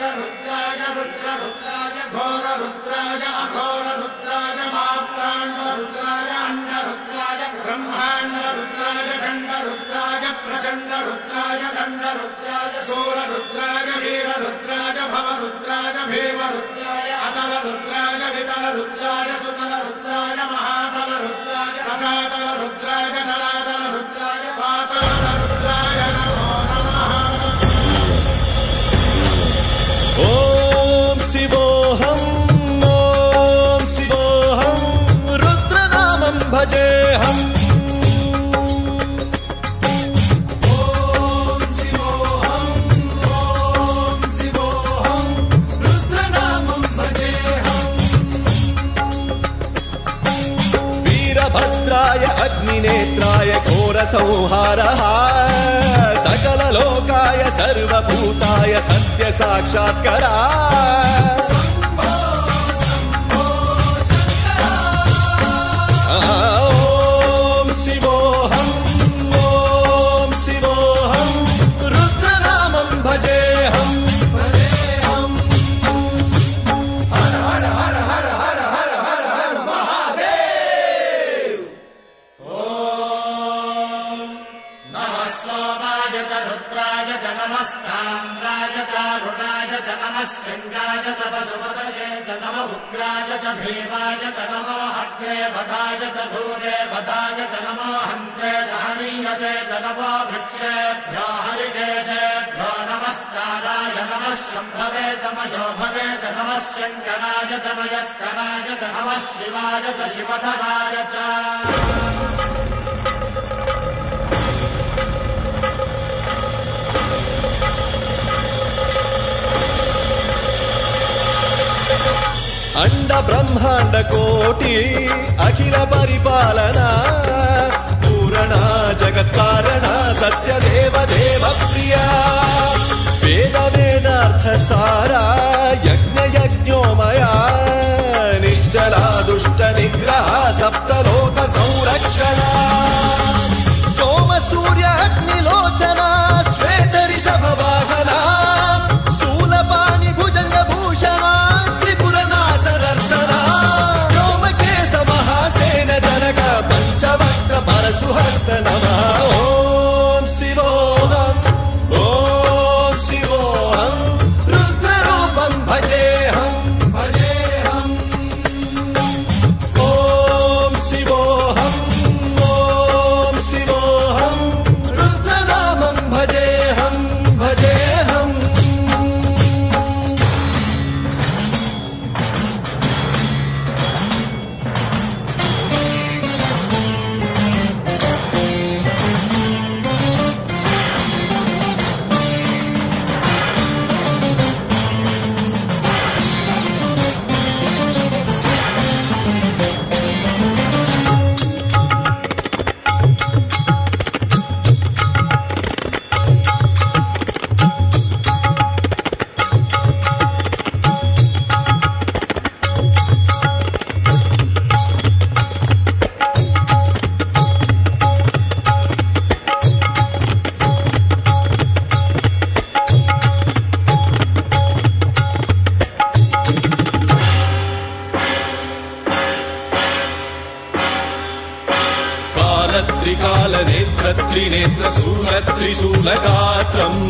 वीररुद्राय रुद्ररुद्राय घोररुद्राय अघोररुद्राय मात्राण्डरुद्राय अण्डरुद्राय ब्रह्माण्डरुद्राय खण्डरुद्राय प्रचण्डरुद्राय दण्डरुद्राय शूररुद्राय वीररुद्राय भवरुद्राय भीमरुद्राय अतलरुद्राय वितलरुद्राय सुतलरुद्राय महातलरुद्राय रसातलरुद्राय जलातलरुद्राय पातालरुद्राय नमो नमः। ओम शिवोऽहं रुद्रनामं भजेऽहम्। वीरभद्राय अग्निनेत्राय घोरसंहारः सकललोकाय सर्वभूताय सत्यसाक्षात्करा। ओम शिवोऽहं रुद्रनामं भजेऽहम्। हर हर हर हर हर हर हर हर महादेव। नमः सोमाय च रुद्राय च नमस्ताम्राय च रुणाय च नमः शृङ्गाय च पशुपतये च नमः उग्राय च भीमाय च नमो हग्रे वधाय च धूरे वधाय च नमो हन्त्रे सहनीयसे च नमो वृक्षेभ्यो हरिकेशेभ्यो नमस्काराय नमः शम्भवे च मयोभवे च नमः शङ्कराय च मयस्कराय च नमः शिवाय च शिवधराय च। अंड ब्रह्मांड कोटि अखिल परिपालना पूरणा जगत्कारणा सत्यदेव देव प्रिया वेद वेदार्थ सारा यज्ञ यज्ञोमया निश्चला दुष्ट निग्रह सप्तलोक संरक्षणा सोम सूर्य अग्निलोचना श्वेत ऋषभ वाहना शूलपाणि भुजंग भूषणा पंचवक्त्र परशुहस्त नमः। ओम शिवोऽहं रुद्ररूपं भजेऽहम्। ओम शिवोऽहं रुद्रनामं भजेऽहम्। त्रिकाल नेत्र त्रिनेत्र शूल त्रिशूलगात्रम्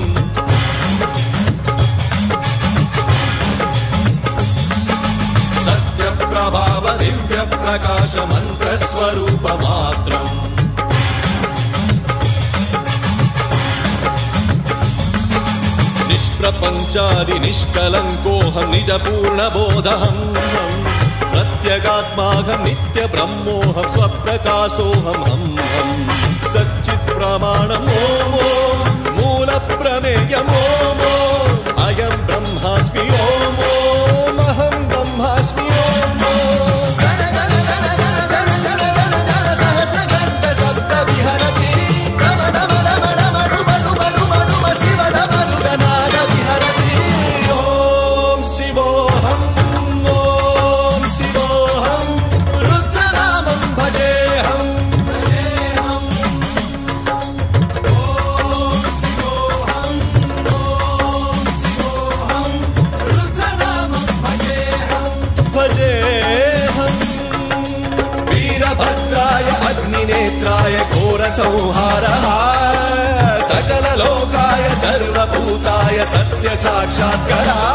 सत्य प्रभाव दिव्य प्रकाश मंत्र स्वरूप मात्रम् निष्प्रपंचादि निष्कलंकोऽहं निज पूर्ण बोधहम् प्रत्यगात्माहं नित्य ब्रह्मोऽहं स्वप्रकाशोऽहं हम सच्चित् प्रमाणम् ओम मूल प्रमेयम् ओम अयं ब्रह्मास्मि ओम अहं ब्रह्मास्मि ओम सहस्रगन्ध शब्द विहरति शिवडमरुगनाद विहरति। ओम शिवोऽहं रुद्रनामं भजेऽहम्। ओम शिवोऽहं संहारः सकललोकाय सर्वभूताय सत्य साक्षात्कारः